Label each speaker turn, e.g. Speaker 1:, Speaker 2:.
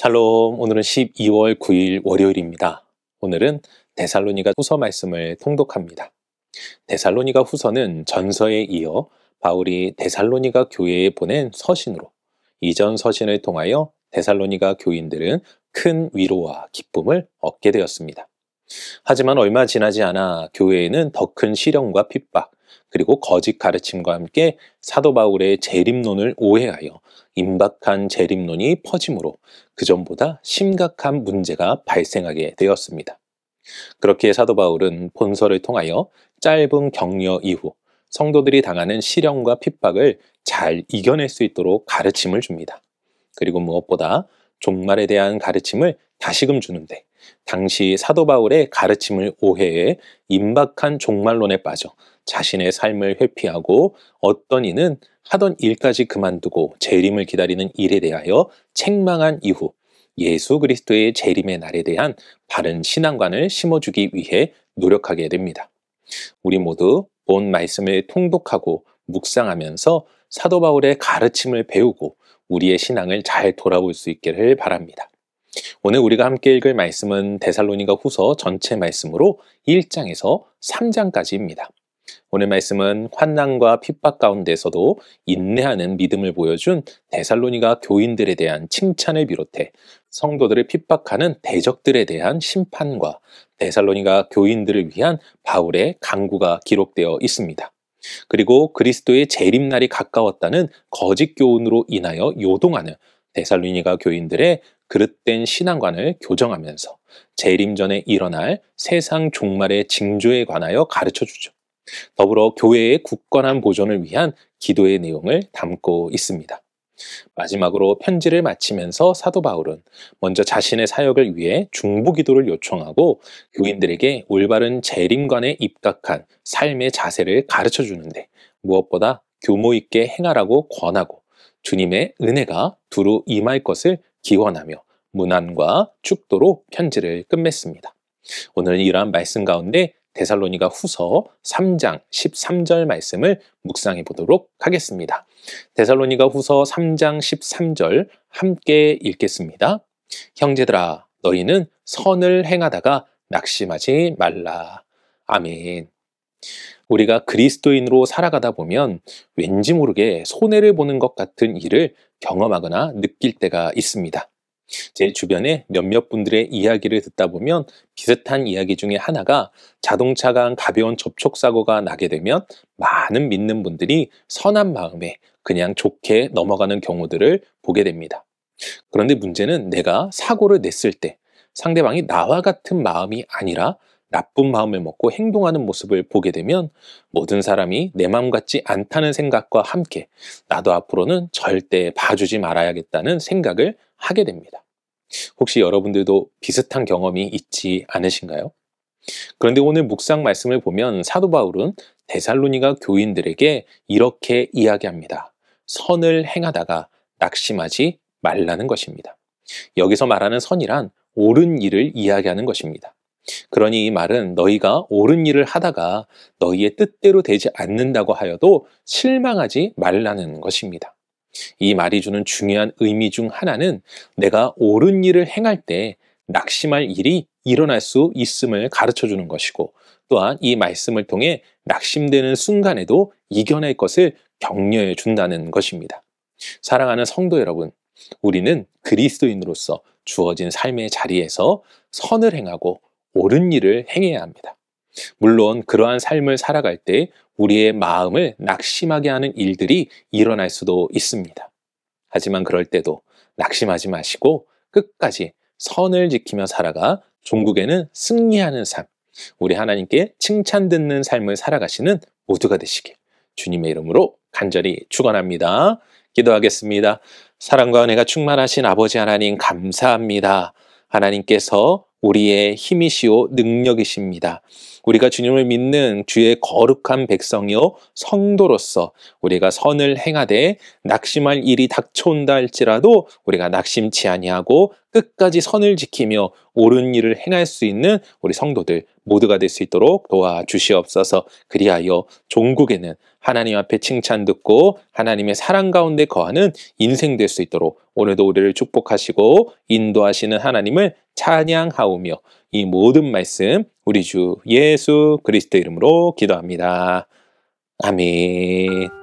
Speaker 1: 샬롬, 오늘은 12월 9일 월요일입니다. 오늘은 데살로니가 후서 말씀을 통독합니다. 데살로니가 후서는 전서에 이어 바울이 데살로니가 교회에 보낸 서신으로 이전 서신을 통하여 데살로니가 교인들은 큰 위로와 기쁨을 얻게 되었습니다. 하지만 얼마 지나지 않아 교회에는 더 큰 시련과 핍박, 그리고 거짓 가르침과 함께 사도 바울의 재림론을 오해하여 임박한 재림론이 퍼짐으로 그전보다 심각한 문제가 발생하게 되었습니다. 그렇게 사도 바울은 본서를 통하여 짧은 격려 이후 성도들이 당하는 시련과 핍박을 잘 이겨낼 수 있도록 가르침을 줍니다. 그리고 무엇보다 종말에 대한 가르침을 다시금 주는데, 당시 사도 바울의 가르침을 오해해 임박한 종말론에 빠져 자신의 삶을 회피하고 어떤 이는 하던 일까지 그만두고 재림을 기다리는 일에 대하여 책망한 이후 예수 그리스도의 재림의 날에 대한 바른 신앙관을 심어주기 위해 노력하게 됩니다. 우리 모두 본 말씀을 통독하고 묵상하면서 사도 바울의 가르침을 배우고 우리의 신앙을 잘 돌아볼 수 있기를 바랍니다. 오늘 우리가 함께 읽을 말씀은 데살로니가 후서 전체 말씀으로 1장에서 3장까지입니다. 오늘 말씀은 환난과 핍박 가운데서도 인내하는 믿음을 보여준 데살로니가 교인들에 대한 칭찬을 비롯해 성도들을 핍박하는 대적들에 대한 심판과 데살로니가 교인들을 위한 바울의 간구가 기록되어 있습니다. 그리고 그리스도의 재림날이 가까웠다는 거짓 교훈으로 인하여 요동하는 데살로니가 교인들의 그릇된 신앙관을 교정하면서 재림 전에 일어날 세상 종말의 징조에 관하여 가르쳐주죠. 더불어 교회의 굳건한 보존을 위한 기도의 내용을 담고 있습니다. 마지막으로 편지를 마치면서 사도 바울은 먼저 자신의 사역을 위해 중보기도를 요청하고 교인들에게 올바른 재림관에 입각한 삶의 자세를 가르쳐 주는데, 무엇보다 교모 있게 행하라고 권하고 주님의 은혜가 두루 임할 것을 기원하며 문안과 축도로 편지를 끝맺습니다. 오늘은 이러한 말씀 가운데 데살로니가 후서 3장 13절 말씀을 묵상해 보도록 하겠습니다. 데살로니가 후서 3장 13절 함께 읽겠습니다. 형제들아, 너희는 선을 행하다가 낙심하지 말라. 아멘. 우리가 그리스도인으로 살아가다 보면 왠지 모르게 손해를 보는 것 같은 일을 경험하거나 느낄 때가 있습니다. 제 주변에 몇몇 분들의 이야기를 듣다 보면 비슷한 이야기 중에 하나가, 자동차가 한 가벼운 접촉사고가 나게 되면 많은 믿는 분들이 선한 마음에 그냥 좋게 넘어가는 경우들을 보게 됩니다. 그런데 문제는 내가 사고를 냈을 때 상대방이 나와 같은 마음이 아니라 나쁜 마음을 먹고 행동하는 모습을 보게 되면 모든 사람이 내 마음 같지 않다는 생각과 함께 나도 앞으로는 절대 봐주지 말아야겠다는 생각을 하게 됩니다. 혹시 여러분들도 비슷한 경험이 있지 않으신가요? 그런데 오늘 묵상 말씀을 보면 사도 바울은 데살로니가 교인들에게 이렇게 이야기합니다. 선을 행하다가 낙심하지 말라는 것입니다. 여기서 말하는 선이란 옳은 일을 이야기하는 것입니다. 그러니 이 말은 너희가 옳은 일을 하다가 너희의 뜻대로 되지 않는다고 하여도 실망하지 말라는 것입니다. 이 말이 주는 중요한 의미 중 하나는 내가 옳은 일을 행할 때 낙심할 일이 일어날 수 있음을 가르쳐주는 것이고, 또한 이 말씀을 통해 낙심되는 순간에도 이겨낼 것을 격려해 준다는 것입니다. 사랑하는 성도 여러분, 우리는 그리스도인으로서 주어진 삶의 자리에서 선을 행하고 옳은 일을 행해야 합니다. 물론 그러한 삶을 살아갈 때 우리의 마음을 낙심하게 하는 일들이 일어날 수도 있습니다. 하지만 그럴 때도 낙심하지 마시고 끝까지 선을 지키며 살아가 종국에는 승리하는 삶, 우리 하나님께 칭찬 듣는 삶을 살아가시는 모두가 되시길 주님의 이름으로 간절히 축원합니다. 기도하겠습니다. 사랑과 은혜가 충만하신 아버지 하나님, 감사합니다. 하나님께서 우리의 힘이시오 능력이십니다. 우리가 주님을 믿는 주의 거룩한 백성이요 성도로서 우리가 선을 행하되 낙심할 일이 닥쳐온다 할지라도 우리가 낙심치 아니하고 끝까지 선을 지키며 옳은 일을 행할 수 있는 우리 성도들 모두가 될 수 있도록 도와주시옵소서. 그리하여 종국에는 하나님 앞에 칭찬 듣고 하나님의 사랑 가운데 거하는 인생 될 수 있도록 오늘도 우리를 축복하시고 인도하시는 하나님을 찬양하오며 이 모든 말씀 우리 주 예수 그리스도 이름으로 기도합니다. 아멘.